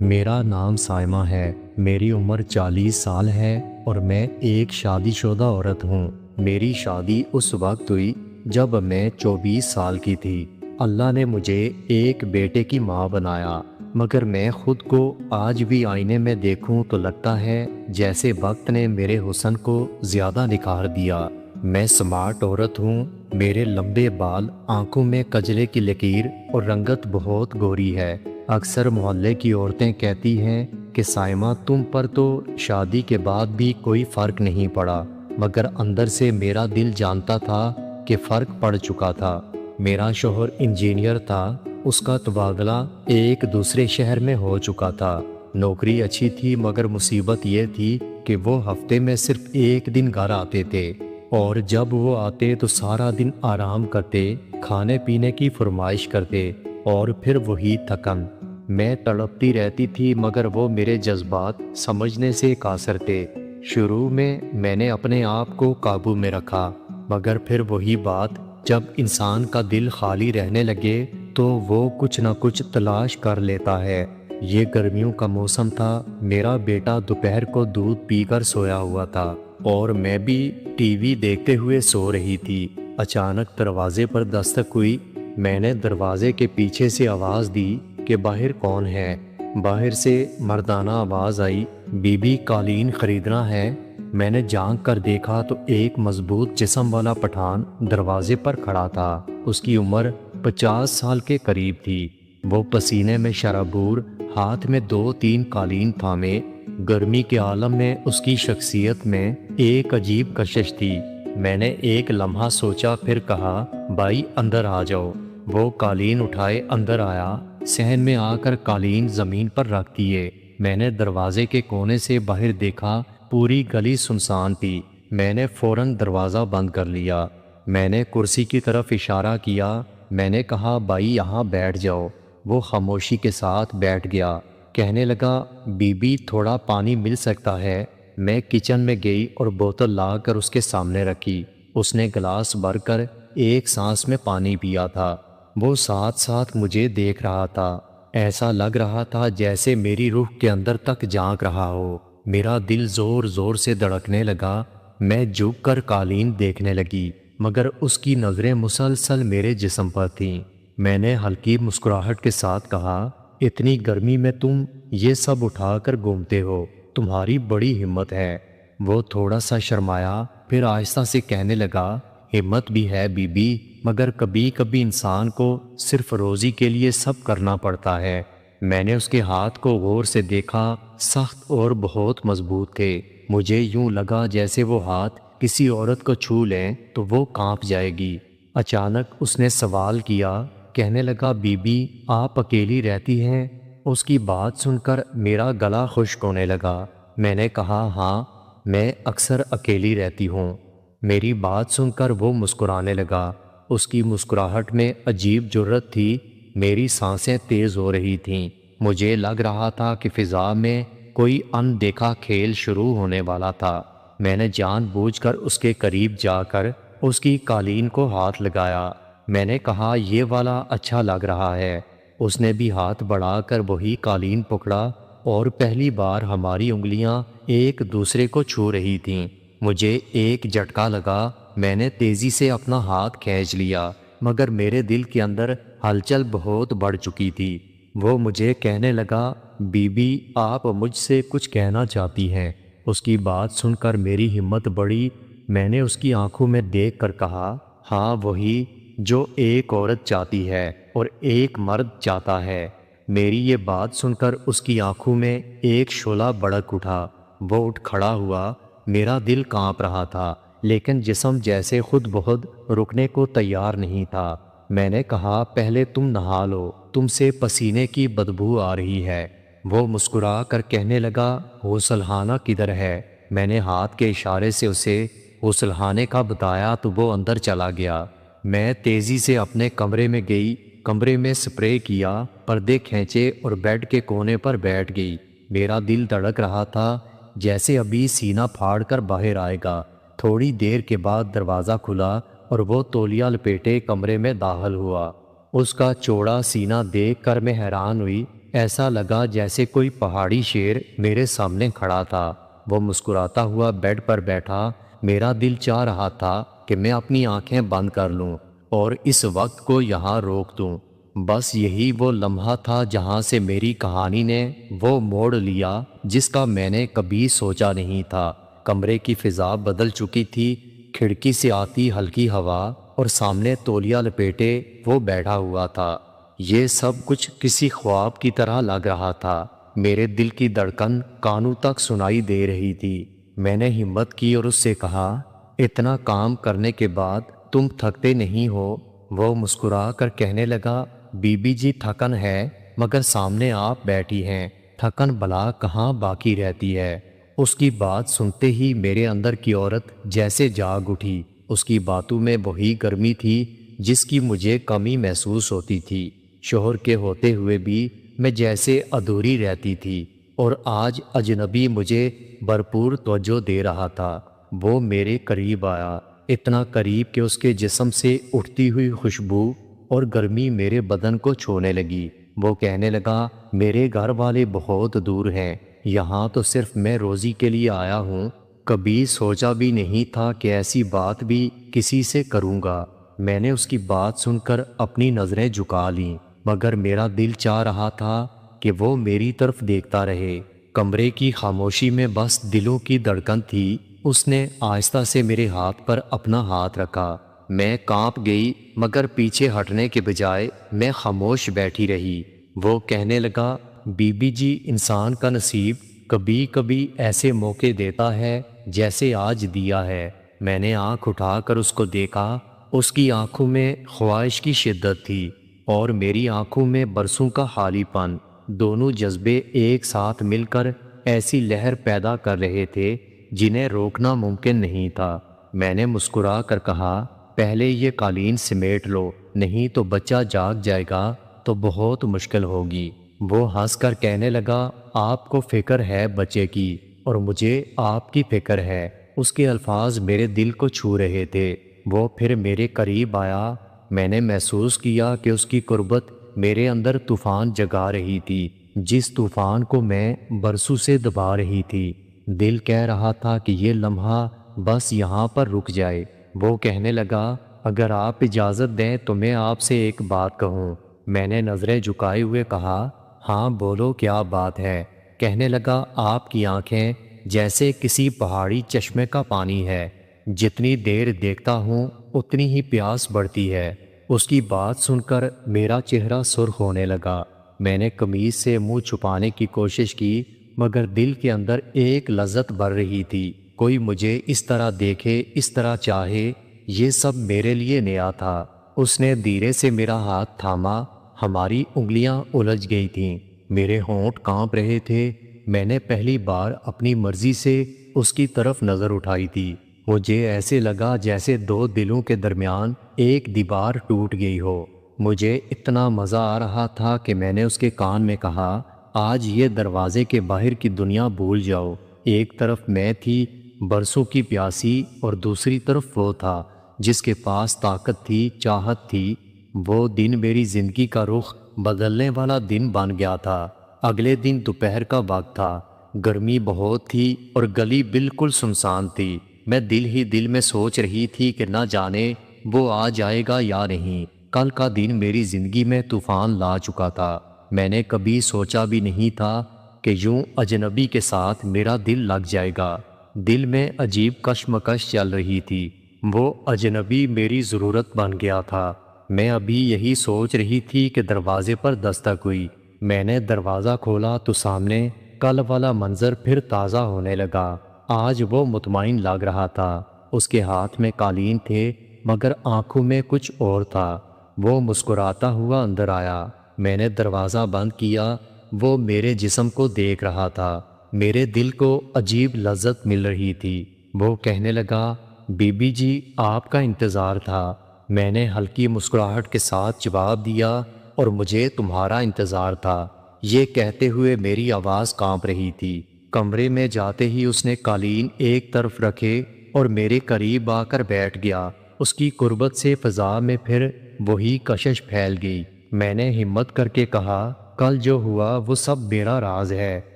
میرا نام سائمہ ہے۔ میری عمر 40 سال ہے اور میں ایک شادی شدہ عورت ہوں۔ میری شادی اس وقت ہوئی جب میں 24 سال کی تھی۔ اللہ نے مجھے ایک بیٹے کی ماں بنایا، مگر میں خود کو آج بھی آئینے میں دیکھوں تو لگتا ہے جیسے وقت نے میرے حسن کو زیادہ نکھار دیا۔ میں سمارٹ عورت ہوں، میرے لمبے بال، آنکھوں میں کجلے کی لکیر اور رنگت بہت گوری ہے۔ اکثر محلے کی عورتیں کہتی ہیں کہ سائمہ تم پر تو شادی کے بعد بھی کوئی فرق نہیں پڑا، مگر اندر سے میرا دل جانتا تھا کہ فرق پڑ چکا تھا۔ میرا شوہر انجینئر تھا، اس کا تبادلہ ایک دوسرے شہر میں ہو چکا تھا۔ نوکری اچھی تھی، مگر مصیبت یہ تھی کہ وہ ہفتے میں صرف ایک دن گھر آتے تھے، اور جب وہ آتے تو سارا دن آرام کرتے، کھانے پینے کی فرمائش کرتے اور پھر وہی تھکن۔ میں تڑپتی رہتی تھی، مگر وہ میرے جذبات سمجھنے سے قاصر تھے۔ شروع میں نے اپنے آپ کو قابو میں رکھا، مگر پھر وہی بات، جب انسان کا دل خالی رہنے لگے تو وہ کچھ نہ کچھ تلاش کر لیتا ہے۔ یہ گرمیوں کا موسم تھا، میرا بیٹا دوپہر کو دودھ پی کر سویا ہوا تھا اور میں بھی ٹی وی دیکھتے ہوئے سو رہی تھی۔ اچانک دروازے پر دستک ہوئی۔ میں نے دروازے کے پیچھے سے آواز دی کہ باہر کون ہے؟ باہر سے مردانہ آواز آئی، بی بی قالین خریدنا ہے؟ میں نے جھانک کر دیکھا تو ایک مضبوط جسم والا پٹھان دروازے پر کھڑا تھا۔ اس کی عمر 50 سال کے قریب تھی۔ وہ پسینے میں شرابور، ہاتھ میں 2-3 قالین تھامے۔ گرمی کے عالم میں اس کی شخصیت میں ایک عجیب کشش تھی۔ میں نے ایک لمحہ سوچا، پھر کہا، بھائی اندر آ جاؤ۔ وہ قالین اٹھائے اندر آیا، صحن میں آ کر قالین زمین پر رکھ دیے۔ میں نے دروازے کے کونے سے باہر دیکھا، پوری گلی سنسان تھی۔ میں نے فوراً دروازہ بند کر لیا۔ میں نے کرسی کی طرف اشارہ کیا۔ میں نے کہا، بھائی یہاں بیٹھ جاؤ۔ وہ خاموشی کے ساتھ بیٹھ گیا۔ کہنے لگا، بی بی تھوڑا پانی مل سکتا ہے؟ میں کچن میں گئی اور بوتل لا کر اس کے سامنے رکھی۔ اس نے گلاس بھر کر ایک سانس میں پانی پیا تھا۔ وہ ساتھ ساتھ مجھے دیکھ رہا تھا۔ ایسا لگ رہا تھا جیسے میری روح کے اندر تک جھانک رہا ہو۔ میرا دل زور زور سے دھڑکنے لگا۔ میں جھک کر قالین دیکھنے لگی، مگر اس کی نظریں مسلسل میرے جسم پر تھیں۔ میں نے ہلکی مسکراہٹ کے ساتھ کہا، اتنی گرمی میں تم یہ سب اٹھا کر گھومتے ہو، تمہاری بڑی ہمت ہے۔ وہ تھوڑا سا شرمایا، پھر آہستہ سے کہنے لگا، ہمت بھی ہے بی بی، مگر کبھی کبھی انسان کو صرف روزی کے لیے سب کرنا پڑتا ہے۔ میں نے اس کے ہاتھ کو غور سے دیکھا، سخت اور بہت مضبوط تھے۔ مجھے یوں لگا جیسے وہ ہاتھ کسی عورت کو چھو لیں تو وہ کانپ جائے گی۔ اچانک اس نے سوال کیا، کہنے لگا، بی بی آپ اکیلی رہتی ہیں؟ اس کی بات سن کر میرا گلا خشک ہونے لگا۔ میں نے کہا، ہاں میں اکثر اکیلی رہتی ہوں۔ میری بات سن کر وہ مسکرانے لگا۔ اس کی مسکراہٹ میں عجیب جرأت تھی۔ میری سانسیں تیز ہو رہی تھیں۔ مجھے لگ رہا تھا کہ فضا میں کوئی ان دیکھا کھیل شروع ہونے والا تھا۔ میں نے جان بوجھ کر اس کے قریب جا کر اس کی قالین کو ہاتھ لگایا۔ میں نے کہا، یہ والا اچھا لگ رہا ہے۔ اس نے بھی ہاتھ بڑھا کر وہی قالین پکڑا اور پہلی بار ہماری انگلیاں ایک دوسرے کو چھو رہی تھیں۔ مجھے ایک جھٹکا لگا۔ میں نے تیزی سے اپنا ہاتھ کھینچ لیا، مگر میرے دل کے اندر ہلچل بہت بڑھ چکی تھی۔ وہ مجھے کہنے لگا، بی بی آپ مجھ سے کچھ کہنا چاہتی ہیں؟ اس کی بات سن کر میری ہمت بڑھی۔ میں نے اس کی آنکھوں میں دیکھ کر کہا، ہاں وہی جو ایک عورت چاہتی ہے اور ایک مرد چاہتا ہے۔ میری یہ بات سن کر اس کی آنکھوں میں ایک شعلہ بھڑک اٹھا۔ وہ اٹھ کھڑا ہوا۔ میرا دل کانپ رہا تھا، لیکن جسم جیسے خود بخود رکنے کو تیار نہیں تھا۔ میں نے کہا، پہلے تم نہا لو، تم سے پسینے کی بدبو آ رہی ہے۔ وہ مسکرا کر کہنے لگا، غسل خانہ کدھر ہے؟ میں نے ہاتھ کے اشارے سے اسے غسل خانے کا بتایا تو وہ اندر چلا گیا۔ میں تیزی سے اپنے کمرے میں گئی، کمرے میں سپرے کیا، پردے کھینچے اور بیڈ کے کونے پر بیٹھ گئی۔ میرا دل دھڑک رہا تھا جیسے ابھی سینہ پھاڑ کر باہر آئے گا۔ تھوڑی دیر کے بعد دروازہ کھلا اور وہ تولیہ لپیٹے کمرے میں داخل ہوا۔ اس کا چوڑا سینہ دیکھ کر میں حیران ہوئی۔ ایسا لگا جیسے کوئی پہاڑی شیر میرے سامنے کھڑا تھا۔ وہ مسکراتا ہوا بیڈ پر بیٹھا۔ میرا دل چاہ رہا تھا کہ میں اپنی آنکھیں بند کر لوں اور اس وقت کو یہاں روک دوں۔ بس یہی وہ لمحہ تھا جہاں سے میری کہانی نے وہ موڑ لیا جس کا میں نے کبھی سوچا نہیں تھا۔ کمرے کی فضا بدل چکی تھی۔ کھڑکی سے آتی ہلکی ہوا اور سامنے تولیہ لپیٹے وہ بیٹھا ہوا تھا۔ یہ سب کچھ کسی خواب کی طرح لگ رہا تھا۔ میرے دل کی دھڑکن کانوں تک سنائی دے رہی تھی۔ میں نے ہمت کی اور اس سے کہا، اتنا کام کرنے کے بعد تم تھکتے نہیں ہو؟ وہ مسکرا کر کہنے لگا، بی بی جی تھکن ہے، مگر سامنے آپ بیٹھی ہیں، تھکن بلا کہاں باقی رہتی ہے۔ اس کی بات سنتے ہی میرے اندر کی عورت جیسے جاگ اٹھی۔ اس کی باتوں میں وہی گرمی تھی جس کی مجھے کمی محسوس ہوتی تھی۔ شوہر کے ہوتے ہوئے بھی میں جیسے ادھوری رہتی تھی، اور آج اجنبی مجھے بھرپور توجہ دے رہا تھا۔ وہ میرے قریب آیا، اتنا قریب کہ اس کے جسم سے اٹھتی ہوئی خوشبو اور گرمی میرے بدن کو چھونے لگی۔ وہ کہنے لگا، میرے گھر والے بہت دور ہیں، یہاں تو صرف میں روزی کے لیے آیا ہوں۔ کبھی سوچا بھی نہیں تھا کہ ایسی بات بھی کسی سے کروں گا۔ میں نے اس کی بات سن کر اپنی نظریں جھکا لیں، مگر میرا دل چاہ رہا تھا کہ وہ میری طرف دیکھتا رہے۔ کمرے کی خاموشی میں بس دلوں کی دھڑکن تھی۔ اس نے آہستہ سے میرے ہاتھ پر اپنا ہاتھ رکھا۔ میں کانپ گئی، مگر پیچھے ہٹنے کے بجائے میں خاموش بیٹھی رہی۔ وہ کہنے لگا، بی بی جی، انسان کا نصیب کبھی کبھی ایسے موقع دیتا ہے جیسے آج دیا ہے۔ میں نے آنکھ اٹھا کر اس کو دیکھا۔ اس کی آنکھوں میں خواہش کی شدت تھی اور میری آنکھوں میں برسوں کا خالی پن۔ دونوں جذبے ایک ساتھ مل کر ایسی لہر پیدا کر رہے تھے جنہیں روکنا ممکن نہیں تھا۔ میں نے مسکرا کر کہا، پہلے یہ قالین سمیٹ لو، نہیں تو بچہ جاگ جائے گا تو بہت مشکل ہوگی۔ وہ ہنس کر کہنے لگا، آپ کو فکر ہے بچے کی، اور مجھے آپ کی فکر ہے۔ اس کے الفاظ میرے دل کو چھو رہے تھے۔ وہ پھر میرے قریب آیا۔ میں نے محسوس کیا کہ اس کی قربت میرے اندر طوفان جگا رہی تھی، جس طوفان کو میں برسوں سے دبا رہی تھی۔ دل کہہ رہا تھا کہ یہ لمحہ بس یہاں پر رک جائے۔ وہ کہنے لگا، اگر آپ اجازت دیں تو میں آپ سے ایک بات کہوں۔ میں نے نظریں جھکائے ہوئے کہا، ہاں بولو، کیا بات ہے؟ کہنے لگا، آپ کی آنکھیں جیسے کسی پہاڑی چشمے کا پانی ہے، جتنی دیر دیکھتا ہوں اتنی ہی پیاس بڑھتی ہے۔ اس کی بات سن کر میرا چہرہ سرخ ہونے لگا۔ میں نے قمیض سے منہ چھپانے کی کوشش کی، مگر دل کے اندر ایک لذت بڑھ رہی تھی۔ کوئی مجھے اس طرح دیکھے، اس طرح چاہے، یہ سب میرے لیے نیا تھا۔ اس نے دھیرے سے میرا ہاتھ تھاما۔ ہماری انگلیاں الجھ گئی تھیں، میرے ہونٹ کانپ رہے تھے۔ میں نے پہلی بار اپنی مرضی سے اس کی طرف نظر اٹھائی تھی۔ مجھے ایسے لگا جیسے دو دلوں کے درمیان ایک دیوار ٹوٹ گئی ہو۔ مجھے اتنا مزہ آ رہا تھا کہ میں نے اس کے کان میں کہا، آج یہ دروازے کے باہر کی دنیا بھول جاؤ۔ ایک طرف میں تھی، برسوں کی پیاسی، اور دوسری طرف وہ تھا جس کے پاس طاقت تھی، چاہت تھی۔ وہ دن میری زندگی کا رخ بدلنے والا دن بن گیا تھا۔ اگلے دن دوپہر کا وقت تھا، گرمی بہت تھی اور گلی بالکل سنسان تھی۔ میں دل ہی دل میں سوچ رہی تھی کہ نہ جانے وہ آ جائے گا یا نہیں۔ کل کا دن میری زندگی میں طوفان لا چکا تھا۔ میں نے کبھی سوچا بھی نہیں تھا کہ یوں اجنبی کے ساتھ میرا دل لگ جائے گا۔ دل میں عجیب کشمکش چل رہی تھی۔ وہ اجنبی میری ضرورت بن گیا تھا۔ میں ابھی یہی سوچ رہی تھی کہ دروازے پر دستک ہوئی۔ میں نے دروازہ کھولا تو سامنے کل والا منظر پھر تازہ ہونے لگا۔ آج وہ مطمئن لگ رہا تھا۔ اس کے ہاتھ میں قالین تھے، مگر آنکھوں میں کچھ اور تھا۔ وہ مسکراتا ہوا اندر آیا۔ میں نے دروازہ بند کیا۔ وہ میرے جسم کو دیکھ رہا تھا۔ میرے دل کو عجیب لذت مل رہی تھی۔ وہ کہنے لگا، بی بی جی، آپ کا انتظار تھا۔ میں نے ہلکی مسکراہٹ کے ساتھ جواب دیا، اور مجھے تمہارا انتظار تھا۔ یہ کہتے ہوئے میری آواز کانپ رہی تھی۔ کمرے میں جاتے ہی اس نے قالین ایک طرف رکھے اور میرے قریب آ کر بیٹھ گیا۔ اس کی قربت سے فضا میں پھر وہی کشش پھیل گئی۔ میں نے ہمت کر کے کہا، کل جو ہوا وہ سب میرا راز ہے،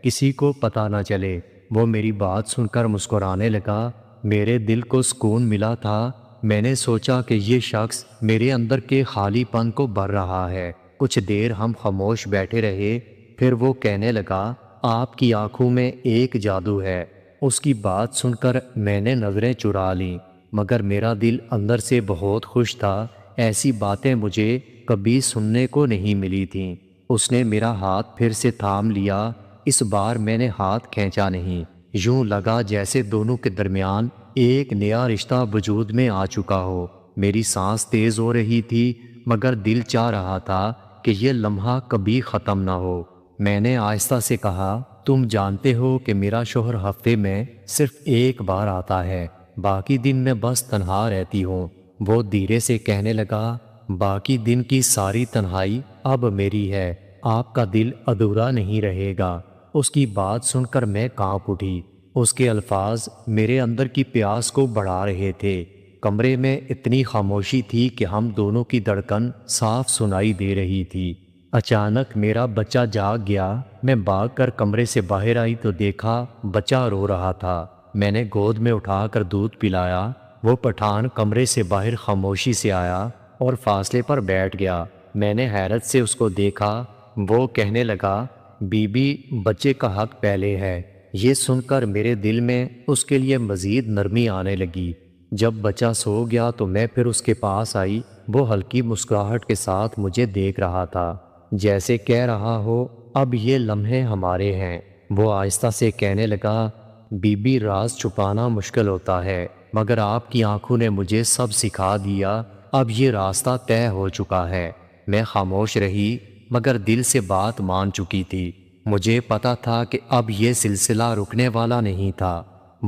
کسی کو پتہ نہ چلے۔ وہ میری بات سن کر مسکرانے لگا۔ میرے دل کو سکون ملا تھا۔ میں نے سوچا کہ یہ شخص میرے اندر کے خالی پن کو بھر رہا ہے۔ کچھ دیر ہم خاموش بیٹھے رہے، پھر وہ کہنے لگا، آپ کی آنکھوں میں ایک جادو ہے۔ اس کی بات سن کر میں نے نظریں چرا لیں، مگر میرا دل اندر سے بہت خوش تھا۔ ایسی باتیں مجھے کبھی سننے کو نہیں ملی تھیں۔ اس نے میرا ہاتھ پھر سے تھام لیا۔ اس بار میں نے ہاتھ کھینچا نہیں، یوں لگا جیسے دونوں کے درمیان ایک نیا رشتہ وجود میں آ چکا ہو۔ میری سانس تیز ہو رہی تھی، مگر دل چاہ رہا تھا کہ یہ لمحہ کبھی ختم نہ ہو۔ میں نے آہستہ سے کہا، تم جانتے ہو کہ میرا شوہر ہفتے میں صرف ایک بار آتا ہے، باقی دن میں بس تنہا رہتی ہوں۔ وہ دھیرے سے کہنے لگا، باقی دن کی ساری تنہائی اب میری ہے، آپ کا دل ادھورا نہیں رہے گا۔ اس کی بات سن کر میں کانپ اٹھی۔ اس کے الفاظ میرے اندر کی پیاس کو بڑھا رہے تھے۔ کمرے میں اتنی خاموشی تھی کہ ہم دونوں کی دھڑکن صاف سنائی دے رہی تھی۔ اچانک میرا بچہ جاگ گیا۔ میں بھاگ کر کمرے سے باہر آئی تو دیکھا بچہ رو رہا تھا۔ میں نے گود میں اٹھا کر دودھ پلایا۔ وہ پٹھان کمرے سے باہر خاموشی سے آیا اور فاصلے پر بیٹھ گیا۔ میں نے حیرت سے اس کو دیکھا۔ وہ کہنے لگا، بی بی، بچے کا حق پہلے ہے۔ یہ سن کر میرے دل میں اس کے لیے مزید نرمی آنے لگی۔ جب بچہ سو گیا تو میں پھر اس کے پاس آئی۔ وہ ہلکی مسکراہٹ کے ساتھ مجھے دیکھ رہا تھا، جیسے کہہ رہا ہو، اب یہ لمحے ہمارے ہیں۔ وہ آہستہ سے کہنے لگا، بی بی، راز چھپانا مشکل ہوتا ہے، مگر آپ کی آنکھوں نے مجھے سب سکھا دیا۔ اب یہ راستہ طے ہو چکا ہے۔ میں خاموش رہی، مگر دل سے بات مان چکی تھی۔ مجھے پتا تھا کہ اب یہ سلسلہ رکنے والا نہیں تھا۔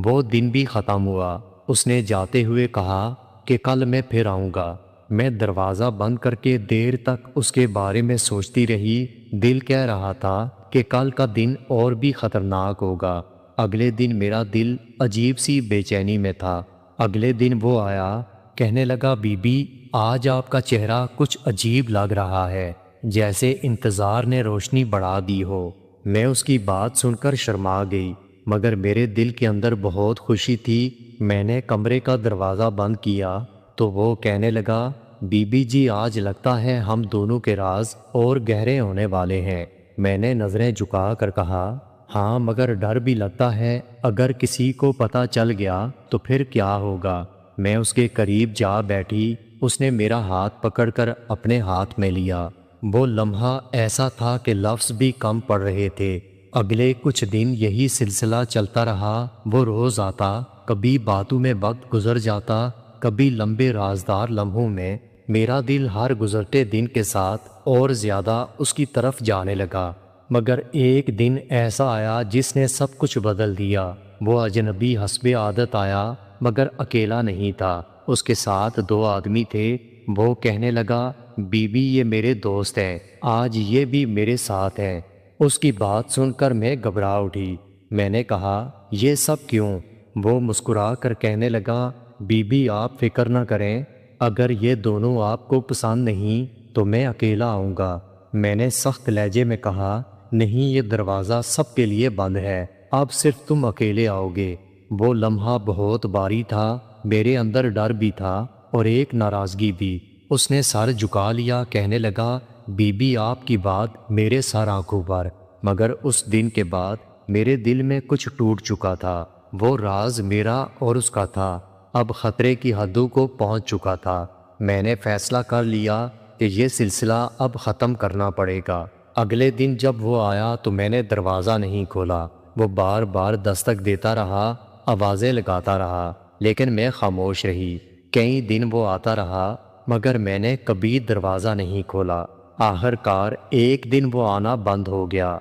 وہ دن بھی ختم ہوا۔ اس نے جاتے ہوئے کہا کہ کل میں پھر آؤں گا۔ میں دروازہ بند کر کے دیر تک اس کے بارے میں سوچتی رہی۔ دل کہہ رہا تھا کہ کل کا دن اور بھی خطرناک ہوگا۔ اگلے دن میرا دل عجیب سی بے چینی میں تھا۔ اگلے دن وہ آیا، کہنے لگا، بی بی، آج آپ کا چہرہ کچھ عجیب لگ رہا ہے، جیسے انتظار نے روشنی بڑھا دی ہو۔ میں اس کی بات سن کر شرما گئی، مگر میرے دل کے اندر بہت خوشی تھی۔ میں نے کمرے کا دروازہ بند کیا تو وہ کہنے لگا، بی بی جی، آج لگتا ہے ہم دونوں کے راز اور گہرے ہونے والے ہیں۔ میں نے نظریں جھکا کر کہا، ہاں، مگر ڈر بھی لگتا ہے، اگر کسی کو پتہ چل گیا تو پھر کیا ہوگا۔ میں اس کے قریب جا بیٹھی۔ اس نے میرا ہاتھ پکڑ کر اپنے ہاتھ میں لیا۔ وہ لمحہ ایسا تھا کہ لفظ بھی کم پڑ رہے تھے۔ اگلے کچھ دن یہی سلسلہ چلتا رہا۔ وہ روز آتا، کبھی باتوں میں وقت گزر جاتا، کبھی لمبے رازدار لمحوں میں۔ میرا دل ہر گزرتے دن کے ساتھ اور زیادہ اس کی طرف جانے لگا۔ مگر ایک دن ایسا آیا جس نے سب کچھ بدل دیا۔ وہ اجنبی حسب عادت آیا، مگر اکیلا نہیں تھا، اس کے ساتھ دو آدمی تھے۔ وہ کہنے لگا، بی بی، یہ میرے دوست ہیں، آج یہ بھی میرے ساتھ ہیں۔ اس کی بات سن کر میں گھبرا اٹھی۔ میں نے کہا، یہ سب کیوں؟ وہ مسکرا کر کہنے لگا، بی بی، آپ فکر نہ کریں، اگر یہ دونوں آپ کو پسند نہیں تو میں اکیلا آؤں گا۔ میں نے سخت لہجے میں کہا، نہیں، یہ دروازہ سب کے لیے بند ہے، اب صرف تم اکیلے آؤ گے۔ وہ لمحہ بہت بھاری تھا، میرے اندر ڈر بھی تھا اور ایک ناراضگی بھی۔ اس نے سر جھکا لیا، کہنے لگا، بی بی، آپ کی بات میرے سر آنکھوں پر۔ مگر اس دن کے بعد میرے دل میں کچھ ٹوٹ چکا تھا۔ وہ راز میرا اور اس کا تھا، اب خطرے کی حدوں کو پہنچ چکا تھا۔ میں نے فیصلہ کر لیا کہ یہ سلسلہ اب ختم کرنا پڑے گا۔ اگلے دن جب وہ آیا تو میں نے دروازہ نہیں کھولا۔ وہ بار بار دستک دیتا رہا، آوازیں لگاتا رہا، لیکن میں خاموش رہی۔ کئی دن وہ آتا رہا، مگر میں نے کبھی دروازہ نہیں کھولا۔ آخر کار ایک دن وہ آنا بند ہو گیا۔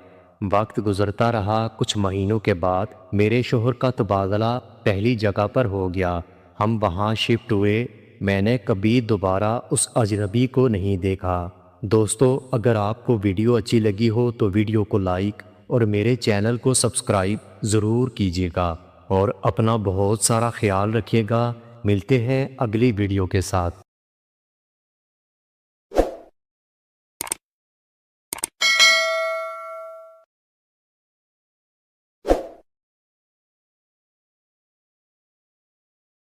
وقت گزرتا رہا۔ کچھ مہینوں کے بعد میرے شوہر کا تبادلہ پہلی جگہ پر ہو گیا۔ ہم وہاں شفٹ ہوئے۔ میں نے کبھی دوبارہ اس اجنبی کو نہیں دیکھا۔ دوستو، اگر آپ کو ویڈیو اچھی لگی ہو تو ویڈیو کو لائک اور میرے چینل کو سبسکرائب ضرور کیجیے گا، اور اپنا بہت سارا خیال رکھیے گا۔ ملتے ہیں اگلی ویڈیو کے ساتھ۔